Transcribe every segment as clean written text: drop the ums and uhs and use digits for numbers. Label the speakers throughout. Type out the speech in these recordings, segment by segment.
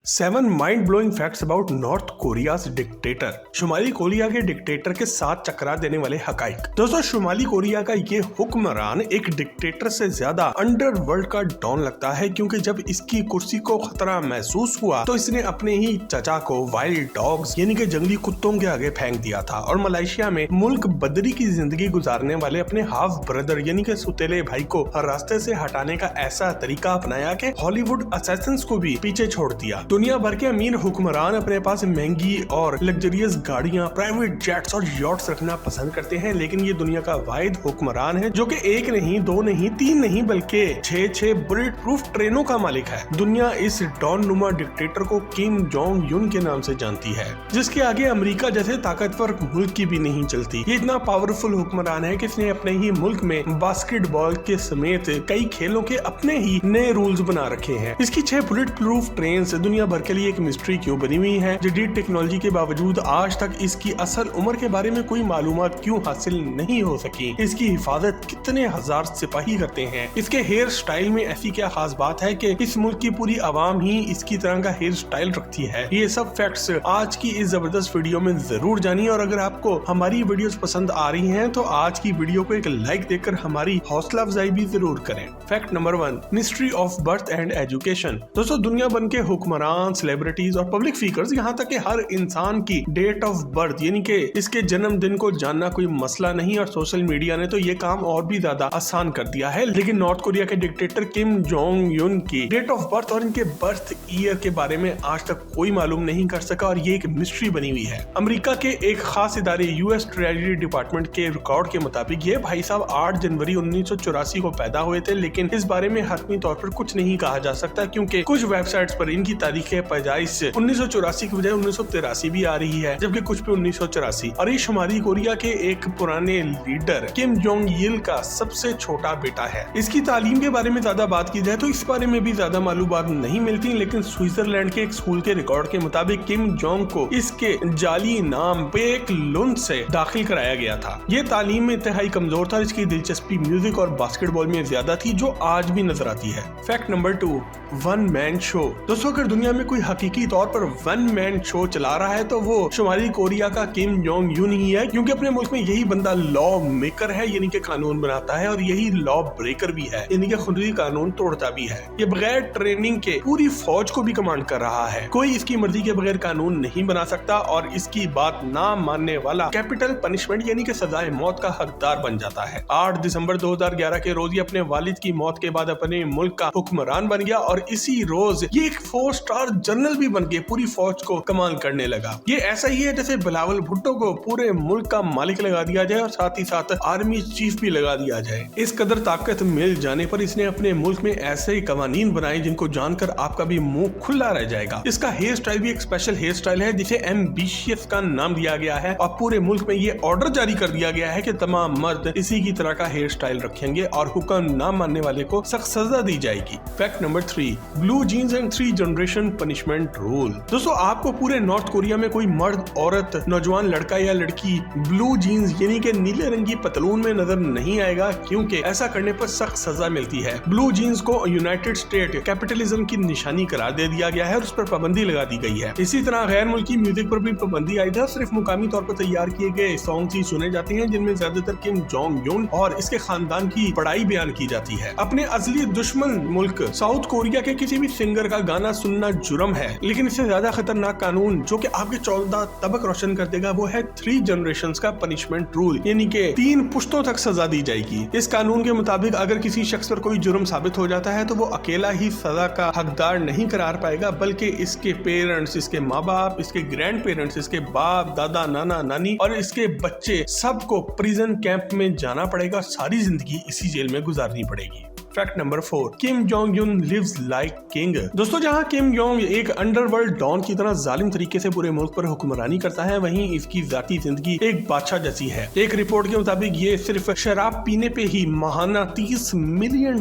Speaker 1: 7 mind blowing facts about North Korea's dictator. शुमाली Korea के dictator के साथ चकरा देने वाले हकाइक। दोस्तों, शुमाली कोरिया का ये हुक्मरान एक डिक्टेटर से ज्यादा अंडरवर्ल्ड का डॉन लगता है, क्योंकि जब इसकी कुर्सी को खतरा महसूस हुआ तो इसने अपने ही चचा को वाइल्ड डॉग्स यानी कि जंगली कुत्तों के आगे फेंक दिया था और मलेशिया में मुल्क बदरी की जिंदगी गुजारने वाले अपने हाफ ब्रदर यानी कि सुतेले भाई को रास्ते से हटाने का ऐसा तरीका अपनाया कि हॉलीवुड असैसिन्स को भी पीछे छोड़ दिया। दुनिया भर के अमीर हुक्मरान अपने पास महंगी और लग्जरियस गाड़ियां, प्राइवेट जेट्स और यॉट्स रखना पसंद करते हैं, लेकिन ये दुनिया का वाहिद हुक्मरान है जो कि एक नहीं, दो नहीं, तीन नहीं बल्कि 6 बुलेट प्रूफ ट्रेनों का मालिक है। दुनिया इस डॉन नुमा डिक्टेटर को किम जोंग यून के नाम से जानती है, जिसके आगे अमेरिका जैसे ताकतवर मुल्क की भी नहीं चलती। ये इतना पावरफुल हुक्मरान है कि इसने अपने ही मुल्क में बास्केटबॉल के समेत कई खेलों के अपने ही नए रूल्स बना रखे हैं। इसकी 6 बुलेट प्रूफ ट्रेन दुनिया भर के लिए एक मिस्ट्री क्यों बनी हुई है। जदीद टेक्नोलॉजी के बावजूद आज तक इसकी असल उम्र के बारे में कोई मालूमात क्यों हासिल नहीं हो सकी। इसकी हिफाजत कितने हजार सिपाही करते हैं। इसके हेयर स्टाइल में ऐसी क्या खास बात है कि इस मुल्क की पूरी आवाम ही इसकी तरह का हेयर स्टाइल रखती है। ये सब फैक्ट्स आज की इस जबरदस्त वीडियो में जरूर जानिए, और अगर आपको हमारी वीडियोस पसंद आ रही हैं तो आज की वीडियो को एक लाइक देकर हमारी हौसला अफजाई भी जरूर करें। Fact number 1, mystery of birth and education. दोस्तों, दुनिया भर के हुक्मरान, सेलिब्रिटीज और पब्लिक फिगर्स, यहाँ तक कि हर इंसान की डेट ऑफ बर्थ यानी कि इसके जन्मदिन को जानना कोई मसला नहीं, और सोशल मीडिया ने तो ये काम और भी ज्यादा आसान कर दिया है। लेकिन नॉर्थ कोरिया के डिक्टेटर किम जोंग यून की डेट ऑफ बर्थ और इनके बर्थ ईयर के बारे में आज तक कोई मालूम नहीं कर सका, और ये एक मिस्ट्री बनी हुई है। अमेरिका के एक खास इदारे यूएस ट्रेजरी डिपार्टमेंट के रिकॉर्ड के मुताबिक ये भाई साहब 8 जनवरी 1984 को पैदा हुए थे, लेकिन इस बारे में हतमी तौर पर कुछ नहीं कहा जा सकता, क्योंकि कुछ वेबसाइट्स पर इनकी तारीख पैदाइश 1984 की बजाय 1983 भी आ रही है, जबकि कुछ पे 1984। और ये शुमाली कोरिया के एक पुराने लीडर किम जोंग इल का सबसे छोटा बेटा है। इसकी तालीम के बारे में ज्यादा बात की जाए तो इस बारे में भी ज्यादा मालूमात नहीं मिलती, लेकिन स्विट्जरलैंड के एक स्कूल के रिकॉर्ड के मुताबिक किम जोंग को इसके जाली नाम पेक लुन से दाखिल कराया गया था। ये तालीम में इंतहाई कमजोर था। इसकी दिलचस्पी म्यूजिक और बास्केटबॉल में ज्यादा थी, जो आज भी नजर आती है। Fact number 2, one man show. दोस्तों, अगर दुनिया में कोई हकीकी तौर पर वन मैन शो चला रहा है तो वो शुमाली कोरिया का किम जोंग यून ही है, क्योंकि अपने मुल्क में यही बंदा लॉ मेकर है यानी कि कानून बनाता है, और यही लॉ ब्रेकर भी है यानी कि खुद ही कानून तोड़ता भी है। ये बगैर ट्रेनिंग के पूरी फौज को भी कमांड कर रहा है। कोई इसकी मर्जी के बगैर कानून नहीं बना सकता, और इसकी बात ना मानने वाला कैपिटल पनिशमेंट यानी कि सजाए मौत का हकदार बन जाता है। 8 दिसंबर 2011 के रोज ये अपने वालिद की मौत के बाद अपने मुल्क का हुक्मरान बन गया, और इसी रोज ये एक 4 स्टार जनरल भी बन के पूरी फौज को कमाल करने लगा। ये ऐसा ही है जैसे बिलावल भुट्टो को पूरे मुल्क का मालिक लगा दिया जाए और साथ ही साथ आर्मी चीफ भी लगा दिया जाए। इस कदर ताकत मिल जाने पर इसने अपने मुल्क में ऐसे ही कवानीन बनाए जिनको जानकर आपका भी मुंह खुला रह जाएगा। इसका हेयर स्टाइल भी एक स्पेशल हेयर स्टाइल है जिसे एम्बिशियस का नाम दिया गया है, और पूरे मुल्क में ये ऑर्डर जारी कर दिया गया है कि तमाम मर्द इसी की तरह का हेयर स्टाइल रखेंगे और हुक्म ना मानने वाले को सख्त सजा दी जाएगी। Fact number 3, blue jeans and 3 generation punishment rule. दोस्तों, आपको पूरे नॉर्थ कोरिया में कोई मर्द, औरत, नौजवान लड़का या लड़की ब्लू जीन्स यानी कि नीले रंग की पतलून में नजर नहीं आएगा, क्योंकि ऐसा करने पर सख्त सजा मिलती है। ब्लू जीन्स को यूनाइटेड स्टेट कैपिटलिज्म की निशानी करार दे दिया गया है और उस पर पाबंदी लगा दी गई है। इसी तरह गैर मुल्की म्यूजिक पर भी पाबंदी आई थी। सिर्फ मुकामी तौर पर तैयार किए गए सॉन्ग ही सुने जाते हैं, जिनमें ज्यादातर किम जोंग यून और इसके खानदान की बड़ाई बयान की जाती है। अपने असली दुश्मन मुल्क साउथ कोरिया के किसी भी सिंगर का गाना सुनना जुर्म है, लेकिन इससे ज्यादा खतरनाक कानून जो कि आपके 14 तबक रोशन कर देगा वो है 3 जनरेशंस का पनिशमेंट रूल, यानी कि 3 पुश्तों तक सजा दी जाएगी। इस कानून के मुताबिक अगर किसी शख्स पर कोई जुर्म साबित हो जाता है तो वो अकेला ही सजा का हकदार नहीं करार पाएगा, बल्कि इसके पेरेंट्स, इसके माँ बाप, इसके ग्रैंड पेरेंट्स, इसके बाप दादा, नाना नानी और इसके बच्चे सबको प्रिजन कैंप में जाना पड़ेगा। सारी जिंदगी इसी जेल में गुजारनी पड़ेगी। Fact number 4, Kim Jong Un lives like king. दोस्तों, जहां किम जोंग एक अंडरवर्ल्ड डॉन की तरह जालिम तरीके से पूरे मुल्क पर हुक्मरानी करता है, वहीं इसकी जाती जिंदगी एक बादशाह जैसी है। एक रिपोर्ट के मुताबिक ये सिर्फ शराब पीने पे ही माहाना $30 मिलियन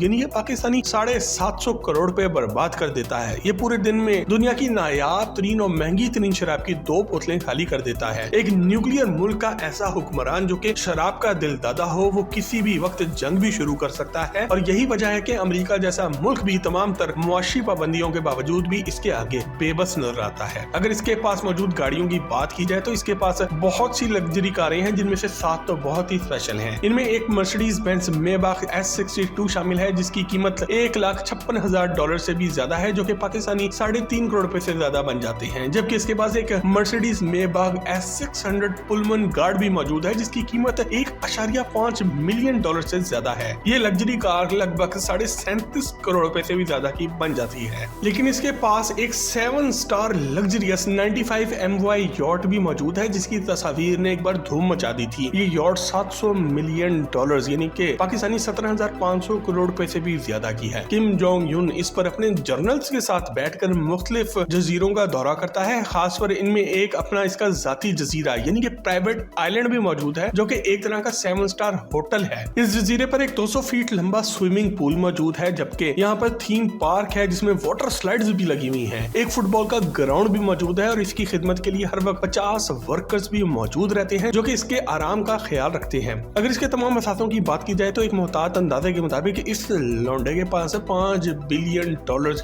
Speaker 1: यानी कि पाकिस्तानी 750 करोड़ रुपए बर्बाद कर देता है। ये पूरे दिन में दुनिया की नायाब तरीन और महंगी तरीन शराब की 2 बोतलें खाली कर देता है। एक न्यूक्लियर मुल्क का ऐसा हुक्मरान जो कि शराब का दिल दादा हो, वो किसी भी वक्त जंग भी शुरू कर सकता है, और और यही वजह है कि अमेरिका जैसा मुल्क भी तमाम तर मुआशी पाबंदियों के बावजूद भी इसके आगे बेबस नजर आता है। अगर इसके पास मौजूद गाड़ियों की बात की जाए तो इसके पास बहुत सी लग्जरी कारें हैं, जिनमें से 7 तो बहुत ही स्पेशल हैं। इनमें एक मर्सिडीज बेंज मेबाख S62 शामिल है, जिसकी कीमत $1,56,000 से भी ज्यादा है, जो कि पाकिस्तानी 3.5 करोड़ रुपए से ज्यादा बन जाते हैं। जबकि इसके पास एक मर्सिडीज मेबाख S600 पुलमन गार्ड भी मौजूद है, जिसकी कीमत $1.5 मिलियन से ज्यादा है। ये लग्जरी कार लगभग 37.5 करोड़ रुपए से भी ज्यादा की बन जाती है। लेकिन इसके पास एक 7 स्टार लग्जरियस 95 MY यॉट भी मौजूद है, जिसकी तस्वीर ने एक बार धूम मचा दी थी। ये यॉट $700 मिलियन यानी कि पाकिस्तानी 17,500 करोड़ रुपए से भी ज्यादा की है। किम जोंग यून इस पर अपने जर्नल्स के साथ बैठकर मुख्तलिफ जजीरों का दौरा करता है। खास पर इनमें एक अपना इसका जाती जजीरा यानी कि प्राइवेट आइलैंड भी मौजूद है, जो कि एक तरह का 7 स्टार होटल है। इस जजीरे पर एक 200 फीट लंबा स्विमिंग पूल मौजूद है, जबकि यहाँ पर थीम पार्क है जिसमें वाटर स्लाइड्स भी लगी हुई हैं। एक फुटबॉल का ग्राउंड भी मौजूद है और इसकी खिदमत के लिए हर वक्त 50 वर्कर्स भी मौजूद रहते हैं, जो कि इसके आराम का ख्याल रखते हैं। अगर इसके तमाम मसाफों की बात की जाए तो एक मोहतात अंदाजे के मुताबिक इस लौंडे के पास $5 बिलियन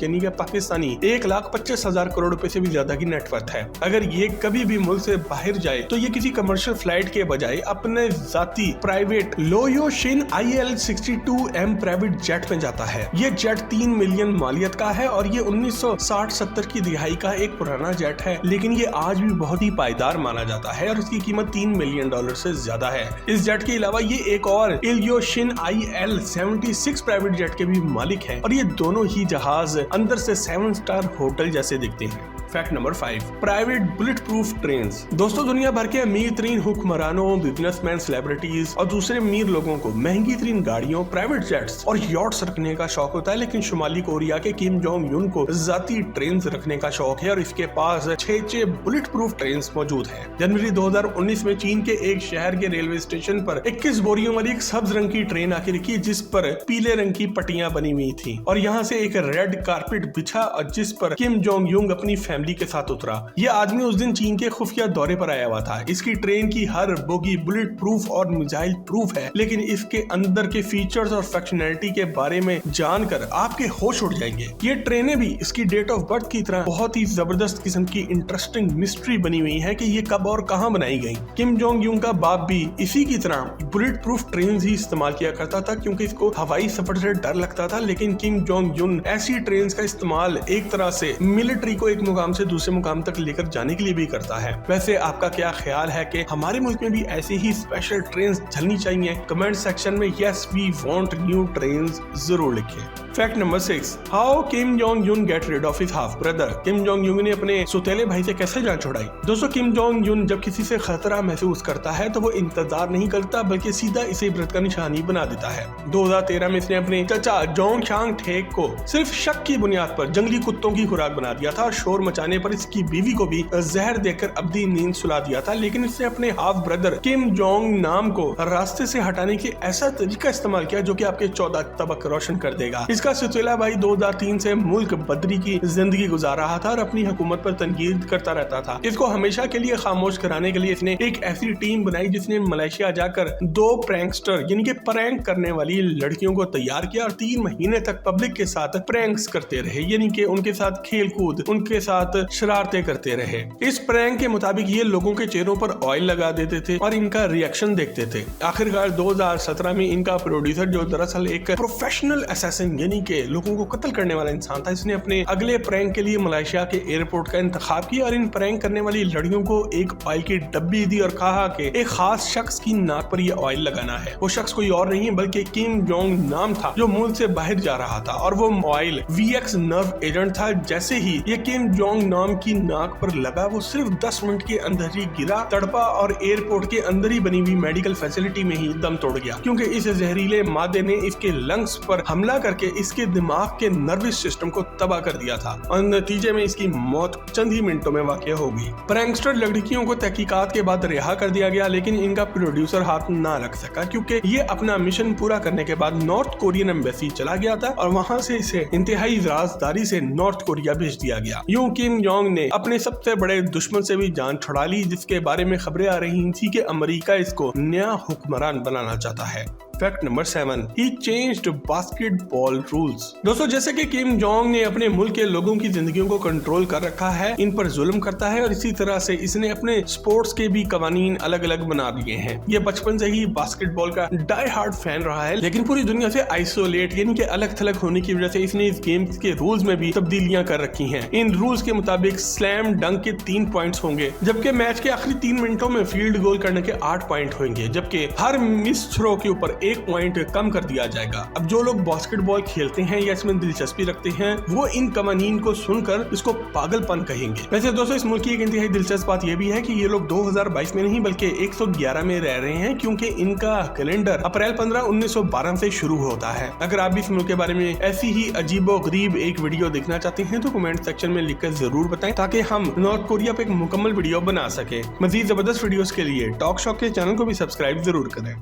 Speaker 1: यानी कि पाकिस्तानी 1,25,000 करोड़ रुपए से भी ज्यादा की नेटवर्थ है। अगर ये कभी भी मुल्क से बाहर जाए तो ये किसी कमर्शियल फ्लाइट के बजाय अपने जाती private Ilyushin IL-62M private jet में जाता है। ये जेट 3 मिलियन मालियत का है और ये 1960-70 की दिहाई का एक पुराना जेट है, लेकिन ये आज भी बहुत ही पायदार माना जाता है और इसकी कीमत $3 मिलियन से ज्यादा है। इस जेट के अलावा ये एक और इलियोशिन IL-76 प्राइवेट जेट के भी मालिक है और ये दोनों ही जहाज अंदर से 7 स्टार होटल जैसे दिखते हैं। Fact number 5, private bullet proof train. दोस्तों, दुनिया भर के अमीर तरीन हुक्मरानों, बिजनेसमैन, सेलिब्रिटीज और दूसरे अमीर लोगों को महंगी तरीन गाड़ियों, प्राइवेट जेट्स और यॉट्स रखने का शौक होता है, लेकिन शुमाली कोरिया के किम जोंग यून को जाती ट्रेन रखने का शौक है और इसके पास 6 बुलेट प्रूफ ट्रेन मौजूद है। जनवरी 2019 में चीन के एक शहर के रेलवे स्टेशन पर 21 बोरियों वाली एक सब्ज रंग की ट्रेन आके रुकी, जिस पर पीले रंग की पट्टियां बनी हुई थी और यहाँ से एक रेड कारपेट बिछा और जिस पर किम जोंग यून अपनी फैमिली के साथ उतरा। यह आदमी उस दिन चीन के खुफिया दौरे पर आया हुआ था। इसकी ट्रेन की हर बोगी बुलेट प्रूफ और मिसाइल प्रूफ है, लेकिन इसके अंदर के फीचर्स और फंक्शनैलिटी के बारे में जानकर आपके होश उड़ जाएंगे। ये ट्रेनें भी इसकी डेट ऑफ बर्थ की तरह बहुत ही जबरदस्त किस्म की इंटरेस्टिंग मिस्ट्री बनी हुई है कि ये कब और कहां बनाई गई। किम जोंग यून का बाप भी इसी की तरह बुलेट प्रूफ ट्रेन ही इस्तेमाल किया करता था, क्योंकि इसको हवाई सफर से डर लगता था। लेकिन किम जोंग यून ऐसी ट्रेन का इस्तेमाल एक तरह से मिलिट्री को एक मुकाम से दूसरे मुकाम तक लेकर जाने के लिए भी करता है। वैसे आपका क्या ख्याल है कि हमारे मुल्क में भी ऐसी ही स्पेशल ट्रेन चलनी चाहिए? कमेंट सेक्शन में yes we want new trains जरूर लिखें। Fact number 6, how Kim Jong Un get rid of his half brother. Kim Jong Un ने अपने सौतेले भाई से कैसे जान छुड़ाई? दोस्तों, किम जोंग यून जब किसी से खतरा महसूस करता है तो वो इंतजार नहीं करता, बल्कि सीधा इसे इबरत का निशानी बना देता है। 2013 में इसने अपने चाचा जोंग शांग ठेक को सिर्फ शक की बुनियाद पर जंगली कुत्तों की खुराक बना दिया था और शोर मचाने पर इसकी बीवी को भी जहर देकर अब्दी नींद सुला दिया था। लेकिन इसने अपने हाफ ब्रदर किम जोंग नाम को रास्ते से हटाने की ऐसा तरीका इस्तेमाल किया जो कि आपके 14 तबक रोशन कर देगा। इसका सौतेला भाई 2003 से मुल्क बदरी की जिंदगी गुजार रहा था और अपनी हुकूमत पर तनकीद करता रहता था। इसको हमेशा के लिए खामोश कराने के लिए इसने एक ऐसी टीम बनाई जिसने मलेशिया जाकर 2 प्रैंकस्टर यानी कि प्रैंक करने वाली लड़कियों को तैयार किया और 3 महीने तक पब्लिक के साथ प्रैंक्स करते रहे, यानी कि उनके साथ खेल कूद, उनके साथ शरारतें करते रहे। इस प्रैंक के मुताबिक ये लोगों के चेहरों पर ऑयल लगा देते थे और इनका रिएक्शन देखते थे। आखिरकार 2017 में इनका प्रोड्यूसर, जो दरअसल एक प्रोफेशनल असैसिन यानी कि लोगों को कत्ल करने वाला इंसान था, इसने अपने अगले प्रैंक के लिए मलेशिया के एयरपोर्ट का इंतखाब किया और इन प्रैंक करने वाली लड़कियों को एक ऑयल की डब्बी दी और कहा कि एक खास शख्स की नाक पर यह ऑयल लगाना है। वो शख्स कोई और नहीं बल्कि किम जोंग नाम था, जो मुल्क से बाहर जा रहा था और वो ऑयल VX नर्व एजेंट था। जैसे ही ये किम जोंग नाम की नाक पर लगा, वो सिर्फ 10 मिनट के अंदर ही गिरा, तड़पा और एयरपोर्ट के अंदर ही बनी हुई मेडिकल फैसिलिटी में ही दम तोड़ गया, क्योंकि इस जहरीले मादे ने इसके लंग्स पर हमला करके इसके दिमाग के नर्वस सिस्टम को तबाह कर दिया था और नतीजे में इसकी मौत चंद ही मिनटों में वाक़ हो गई। प्रैंकस्टर लड़कियों को तहकीकात के बाद रिहा कर दिया गया, लेकिन इनका प्रोड्यूसर हाथ ना रख सका, क्योंकि ये अपना मिशन पूरा करने के बाद नॉर्थ कोरियन एम्बेसी चला गया था और वहां से इसे इंतहाई राजदारी से नॉर्थ कोरिया भेज दिया गया। यूं किम जोंग ने अपने सबसे बड़े दुश्मन से भी जान छुड़ा ली, जिसके बारे में खबरें आ रही थी कि अमेरिका इसको नया हुक्मरान बनाना चाहता है। फैक्ट नंबर 7, ही चेंज्ड बास्केटबॉल रूल्स। दोस्तों जैसे कि किम जोंग ने अपने मुल्क के लोगों की जिंदगियों को कंट्रोल कर रखा है, इन पर जुल्म करता है और इसी तरह से इसने अपने स्पोर्ट्स के भी कवानीन अलग अलग बना दिए हैं। ये बचपन से ही बास्केटबॉल का डाई हार्ड फैन रहा है, लेकिन पूरी दुनिया से आइसोलेट यानी कि अलग थलग होने की वजह से इसने इस गेम के रूल्स में भी तब्दीलियां कर रखी हैं। इन रूल्स के मुताबिक स्लैम डंक के 3 पॉइंट्स होंगे, जबकि मैच के आखिरी 3 मिनटों में फील्ड गोल करने के 8 पॉइंट होंगे, जबकि हर मिस थ्रो के ऊपर 1 पॉइंट कम कर दिया जाएगा। अब जो लोग बास्केटबॉल खेलते हैं या इसमें दिलचस्पी रखते हैं वो इन कवानीन को सुनकर इसको पागलपन कहेंगे। वैसे दोस्तों इस मुल्क की एक इंतहाई दिलचस्प बात यह भी है कि ये लोग 2022 में नहीं बल्कि 111 में रह रहे हैं, क्योंकि इनका कैलेंडर अप्रैल 15, 1912 से शुरू होता है। अगर आप भी इस मुल्क के बारे में ऐसी ही अजीबो गरीब एक वीडियो देखना चाहते हैं तो कमेंट सेक्शन में लिखकर जरूर बताएं, ताकि हम नॉर्थ कोरिया पे एक मुकम्मल वीडियो बना सके। मजीद जबरदस्त वीडियोस के लिए टॉक शॉक के चैनल को भी सब्सक्राइब जरूर करें।